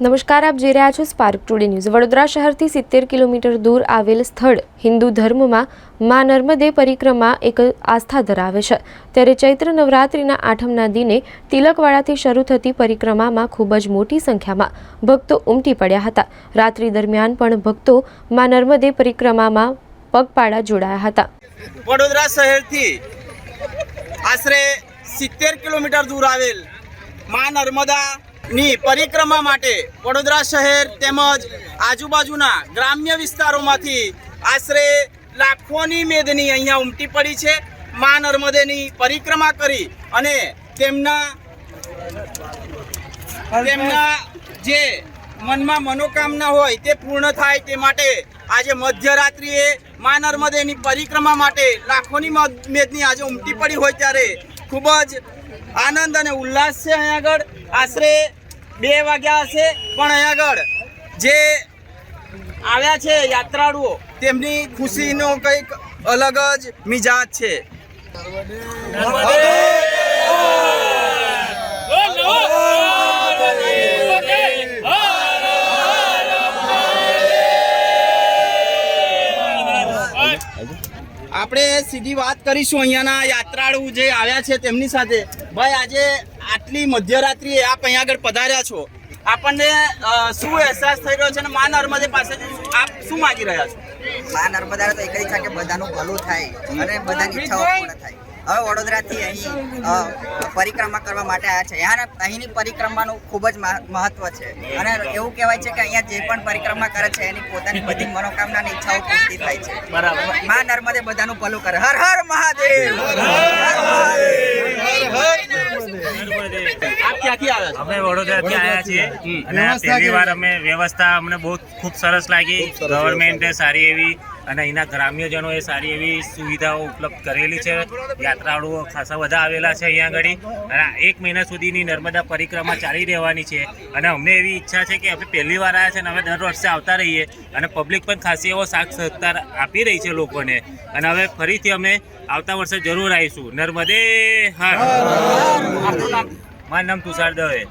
નમસ્કાર, આપ જોઈ રહ્યા છો સ્પાર્ક ટુડે ન્યૂઝ। વડોદરા શહેરથી 70 કિલોમીટર દૂર આવેલ સ્થળ હિન્દુ ધર્મમાં મા નર્મદે પરિક્રમા એક આસ્થા ધરાવે છે। ત્યારે ચૈત્ર નવરાત્રિના આઠમના દિને તિલકવાડાથી શરૂ થતી પરિક્રમામાં ખૂબ જ મોટી સંખ્યામાં ભક્તો ઉમટી પડ્યા હતા। રાત્રિ દરમિયાન પણ ભક્તો મા નર્મદે પરિક્રમામાં પગપાળા જોડાયા હતા। વડોદરા શહેરથી આશરે 70 કિલોમીટર દૂર આવેલ મા નર્મદા ની પરિક્રમા માટે વડોદરા શહેર તેમજ આજુબાજુના ગ્રામ્ય વિસ્તારોમાંથી આશરે લાખોની મેદની અહીંયા ઉમટી પડી છે। મા નર્મદેની પરિક્રમા કરી અને તેમના જે મનમાં મનોકામના હોય તે પૂર્ણ થાય તે માટે આજે મધ્યરાત્રિએ મા નર્મદેની પરિક્રમા માટે લાખોની મેદની આજે ઉમટી પડી હોય ત્યારે ખૂબ જ આનંદ અને ઉલ્લાસ છે। અહીંયા આગળ આશરે 2 વાગ્યા હશે પણ અહીંયા આગળ જે આવ્યા છે યાત્રાળુઓ તેમની ખુશીનો કંઈક અલગ જ મિજાજ છે। આપણે સીધી વાત કરીશું અહીંયાના યાત્રાળુ જે આવ્યા છે તેમની સાથે। ભાઈ, આજે આટલી મધ્યરાત્રિએ આપ અહીંયા આગળ પધાર્યા છો, આપણને શું અહેસાસ થઈ રહ્યો છે અને મા નર્મદે પાસેથી આપ શું માગી રહ્યા છો? મા નર્મદા તો એક જ છે કે બધાનું ભલું થાય અને બધાની ઈચ્છાઓ પૂર્ણ થાય। હવે વડોદરાથી અહીં પરિક્રમા કરવા માટે આવ્યા છે। અહીંની પરિક્રમાનું ખૂબ જ મહત્વ છે અને એવું કહેવાય છે કે અહીંયા જે પણ પરિક્રમા કરે છે એની પોતાની બધી મનોકામનાની ઈચ્છાઓ પૂર્તિ થાય છે। બરાબર। મા નર્મદે બધાનું ભલું કરે। હર હર મહાદેવ। આપ ક્યાંથી આવ્યા છો? અમે વડોદરાથી આવ્યા છીએ અને પહેલી વાર અમે વ્યવસ્થા અમને બહુ ખૂબ સરસ લાગી। ગવર્મેન્ટે સારી એવી અને અહીંના ગ્રામ્યજનોએ સારી એવી સુવિધાઓ ઉપલબ્ધ કરેલી છે। યાત્રાળુઓ ખાસા બધા આવેલા છે અહીંયા આગળ અને 1 મહિના સુધીની નર્મદા પરિક્રમા ચાલી રહેવાની છે અને અમને એવી ઈચ્છા છે કે અમે પહેલી વાર આવ્યા છે અને અમે દર વર્ષે આવતા રહીએ અને પબ્લિક પણ ખાસી એવો સાથ સહકાર આપી રહી છે લોકોને અને હવે ફરીથી અમે આવતા વર્ષે જરૂર આવીશું। નર્મદે હર। મારું નામ તુષાર દવે।